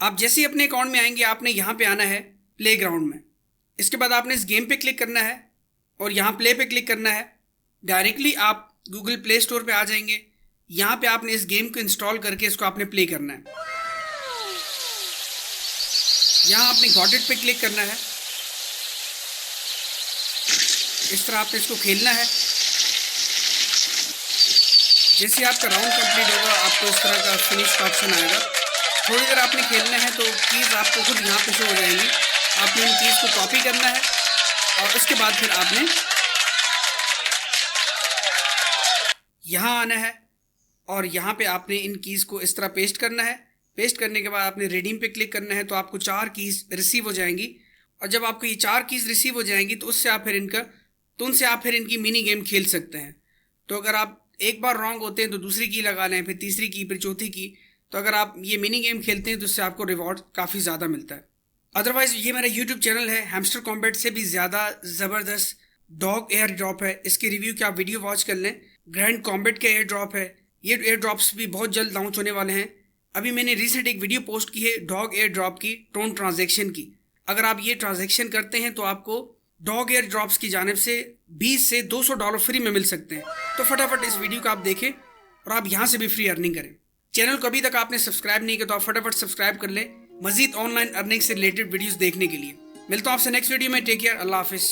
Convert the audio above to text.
आप जैसे ही अपने अकाउंट में आएंगे आपने यहाँ पे आना है प्लेग्राउंड में। इसके बाद आपने इस गेम पे क्लिक करना है और यहाँ प्ले पे क्लिक करना है। डायरेक्टली आप गूगल प्ले स्टोर पे आ जाएंगे। यहाँ पे आपने इस गेम को इंस्टॉल करके इसको आपने प्ले करना है। यहाँ आपने गॉट इट पे क्लिक करना है। इस तरह आपने इसको खेलना है। जैसे आपका राउंड कंप्लीट होगा आपको इस तरह का फिनिश का ऑप्शन आएगा। थोड़ी देर आपने खेलना है तो कीज़ आपको खुद यहाँ पे शो हो जाएंगी। आपने इन कीज़ को कॉपी करना है और उसके बाद फिर आपने यहाँ आना है और यहाँ पे आपने इन कीज़ को इस तरह पेस्ट करना है। पेस्ट करने के बाद आपने रिडीम पे क्लिक करना है तो आपको 4 कीज़ रिसीव हो जाएंगी। और जब आपको ये 4 कीज़ रिसीव हो जाएंगी तो उनसे आप फिर इनकी मिनी गेम खेल सकते हैं। तो अगर आप एक बार रॉन्ग होते हैं तो दूसरी की लगा लें, फिर तीसरी की, फिर चौथी की। तो अगर आप ये मिनी गेम खेलते हैं तो उससे आपको रिवॉर्ड काफ़ी ज़्यादा मिलता है। अदरवाइज़ ये मेरा यूट्यूब चैनल है, हैमस्टर कॉम्बैट से भी ज़्यादा ज़बरदस्त डॉग एयर ड्रॉप है। इसके रिव्यू की आप वीडियो वॉच कर लें। ग्रैंड कॉम्बैट का एयर ड्रॉप है। ये एयर ड्रॉप्स भी बहुत जल्द लॉन्च होने वाले हैं। अभी मैंने रिसेंट एक वीडियो पोस्ट की है डॉग एयर ड्रॉप की, टोन ट्रांजैक्शन की। अगर आप ये ट्रांजैक्शन करते हैं तो आपको डॉग एयर ड्रॉप्स की जानिब से $20 से $200 फ्री में मिल सकते हैं। तो फटाफट इस वीडियो को आप देखें और आप यहाँ से भी फ्री अर्निंग करें। चैनल को अभी तक आपने सब्सक्राइब नहीं किया तो आप फटाफट सब्सक्राइब कर लें मजीद ऑनलाइन अर्निंग से रिलेटेड वीडियोस देखने के लिए। मिलता हूँ आपसे नेक्स्ट वीडियो में। टेक केयर, अल्लाह हाफिज़।